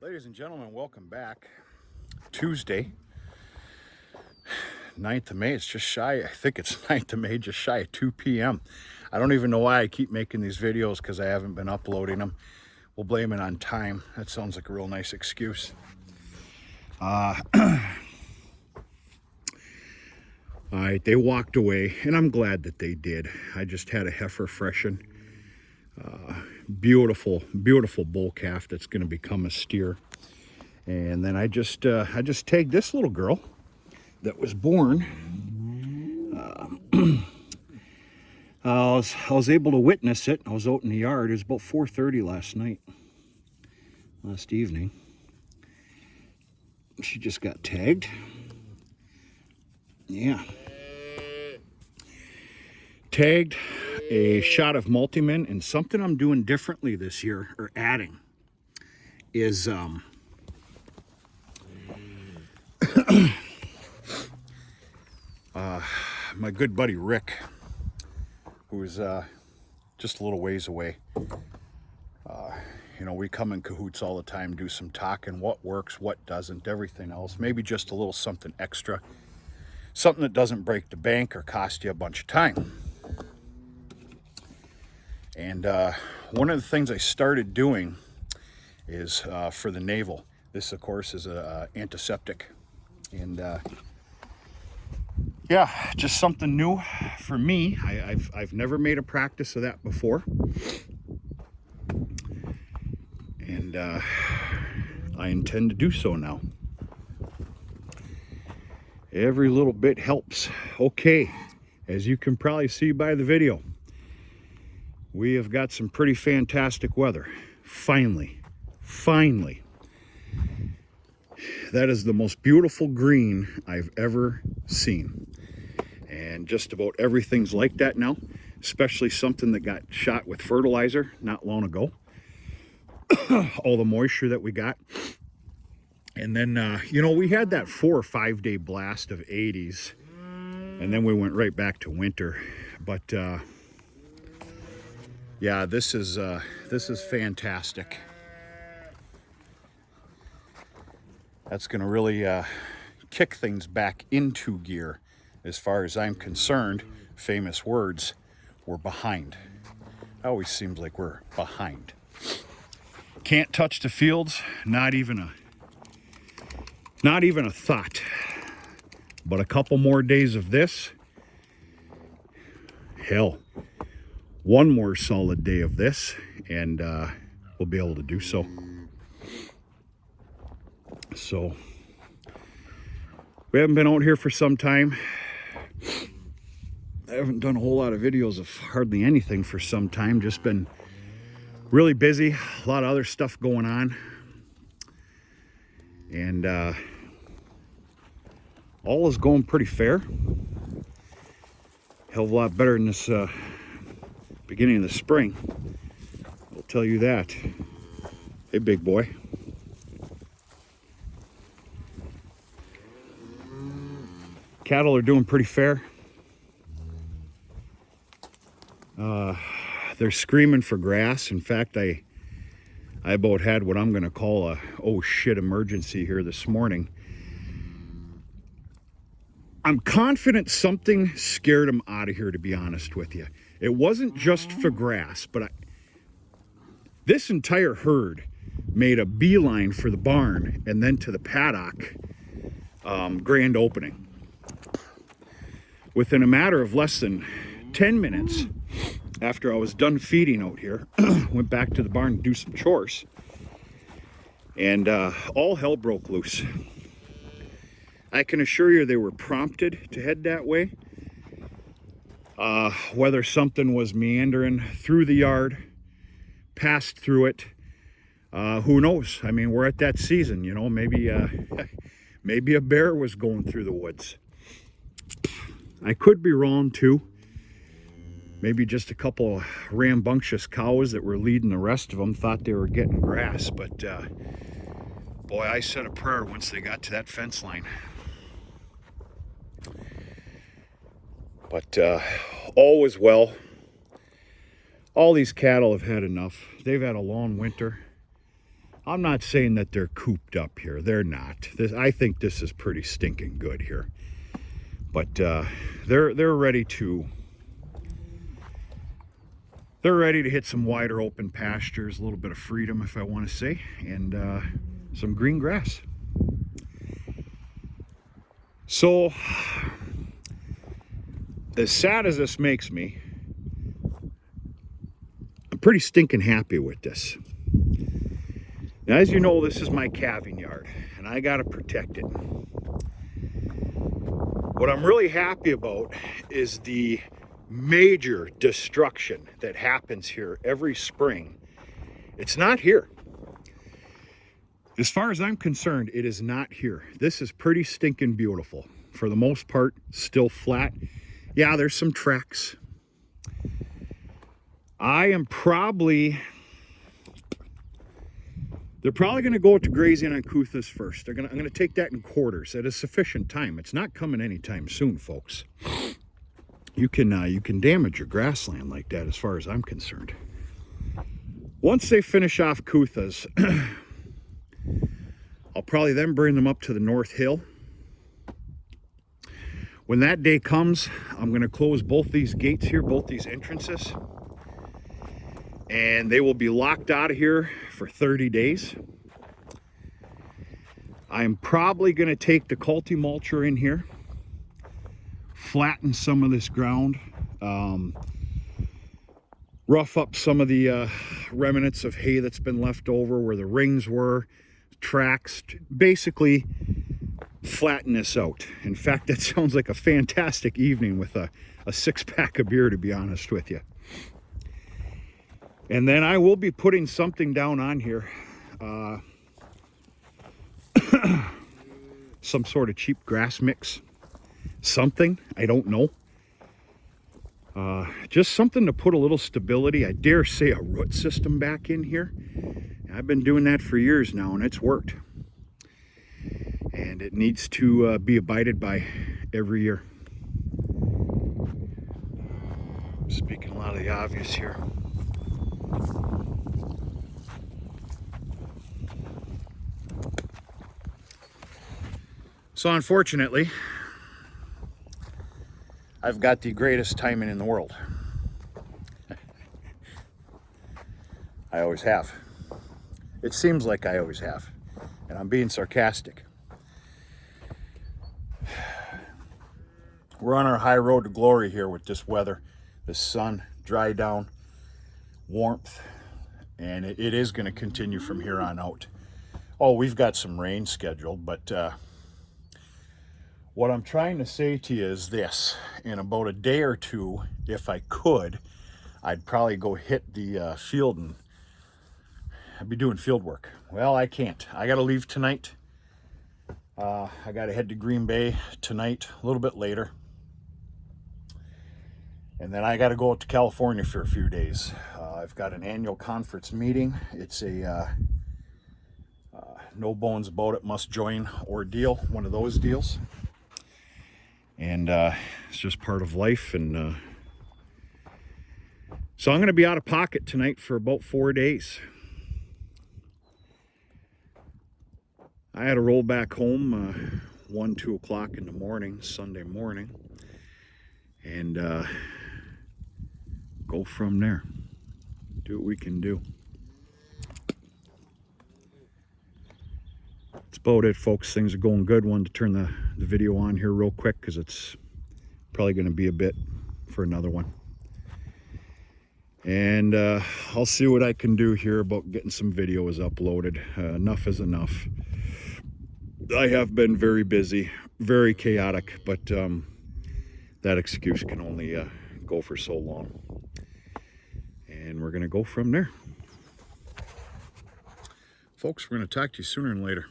Ladies and gentlemen, welcome back. Tuesday, 9th of May. It's just shy, I think it's 9th of May, just shy of 2 p.m. I don't even know why I keep making these videos because I haven't been uploading them. We'll blame it on time. That sounds like a real nice excuse. They walked away, and I'm glad that they did. I just had a heifer freshen. Beautiful, beautiful bull calf that's going to become a steer. And then I just tagged this little girl that was born. I was able to witness it. I was out in the yard. It was about 4:30 last evening. She just got tagged. Yeah. Tagged, a shot of multimin, and something I'm doing differently this year, or adding, is my good buddy Rick, who's just a little ways away. We come in cahoots all the time, do some talking, what works, what doesn't, everything else. Maybe just a little something extra, something that doesn't break the bank or cost you a bunch of time. And one of the things I started doing is for the navel. This, of course, is a antiseptic. And yeah, just something new for me. I've never made a practice of that before. And I intend to do so now. Every little bit helps. Okay, as you can probably see by the video, we have got some pretty fantastic weather. Finally. That is the most beautiful green I've ever seen. And just about everything's like that now, especially something that got shot with fertilizer not long ago. All the moisture that we got. And then, we had that 4 or 5 day blast of 80s, and then we went right back to winter. But yeah, this is fantastic. That's going to really kick things back into gear. As far as I'm concerned, famous words, we're behind. It always seems like we're behind. Can't touch the fields, not even a thought. But a couple more days of this, hell, one more solid day of this, and we'll be able to do so. So, we haven't been out here for some time. I haven't done a whole lot of videos of hardly anything for some time. Just been really busy, a lot of other stuff going on. And all is going pretty fair. Hell of a lot better than this beginning of the spring. I'll tell you that. Hey, big boy. Cattle are doing pretty fair. They're screaming for grass. In fact, I about had what I'm going to call a oh shit emergency here this morning. I'm confident something scared them out of here, to be honest with you. It wasn't just for grass, but this entire herd made a beeline for the barn and then to the paddock grand opening. Within a matter of less than 10 minutes after I was done feeding out here, went back to the barn to do some chores, and all hell broke loose. I can assure you they were prompted to head that way. Whether something was meandering through the yard, passed through it, who knows? I mean, we're at that season, maybe maybe a bear was going through the woods. I could be wrong too. Maybe just a couple of rambunctious cows that were leading the rest of them thought they were getting grass, but boy, I said a prayer once they got to that fence line. But all was well. All these cattle have had enough. They've had a long winter. I'm not saying that they're cooped up here. They're not. I think this is pretty stinking good here. But they're ready to hit some wider open pastures, a little bit of freedom, if I want to say, and some green grass. So, as sad as this makes me, I'm pretty stinking happy with this. Now, as you know, this is my calving yard, and I got to protect it. What I'm really happy about is the major destruction that happens here every spring. It's not here. As far as I'm concerned, it is not here. This is pretty stinking beautiful. For the most part, still flat. Yeah, there's some tracks. They're probably going to go to grazing on Couthas first. I'm going to take that in quarters at a sufficient time. It's not coming anytime soon, folks. You can damage your grassland like that as far as I'm concerned. Once they finish off Couthas, I'll probably then bring them up to the North Hill. When that day comes, I'm going to close both these gates here, both these entrances. And they will be locked out of here for 30 days. I'm probably going to take the culti mulcher in here, flatten some of this ground, rough up some of the remnants of hay that's been left over where the rings were, tracks, basically flatten this out. In fact, that sounds like a fantastic evening with a 6-pack of beer, to be honest with you. And then I will be putting something down on here. Some sort of cheap grass mix. Something, I don't know. Just something to put a little stability. I dare say a root system back in here. I've been doing that for years now, and it's worked. And it needs to be abided by every year. Speaking a lot of the obvious here. So unfortunately, I've got the greatest timing in the world. I always have. It seems like I always have. And I'm being sarcastic. We're on our high road to glory here with this weather, the sun, dry down, warmth, and it is going to continue from here on out. Oh, we've got some rain scheduled, but what I'm trying to say to you is this. In about a day or two, if I could, I'd probably go hit the field and I'd be doing field work. Well, I can't. I got to leave tonight. I got to head to Green Bay tonight, a little bit later. And then I got to go out to California for a few days. I've got an annual conference meeting. It's a no bones about it, must join ordeal, one of those deals. And it's just part of life. And so I'm going to be out of pocket tonight for about 4 days. I had to roll back home 1, 2 o'clock in the morning, Sunday morning, and go from there. Do what we can do. That's about it, folks. Things are going good. Wanted to turn the video on here real quick because it's probably going to be a bit for another one. And I'll see what I can do here about getting some videos uploaded. Enough is enough. I have been very busy, very chaotic, but that excuse can only go for so long. And we're going to go from there. Folks, we're going to talk to you sooner than later.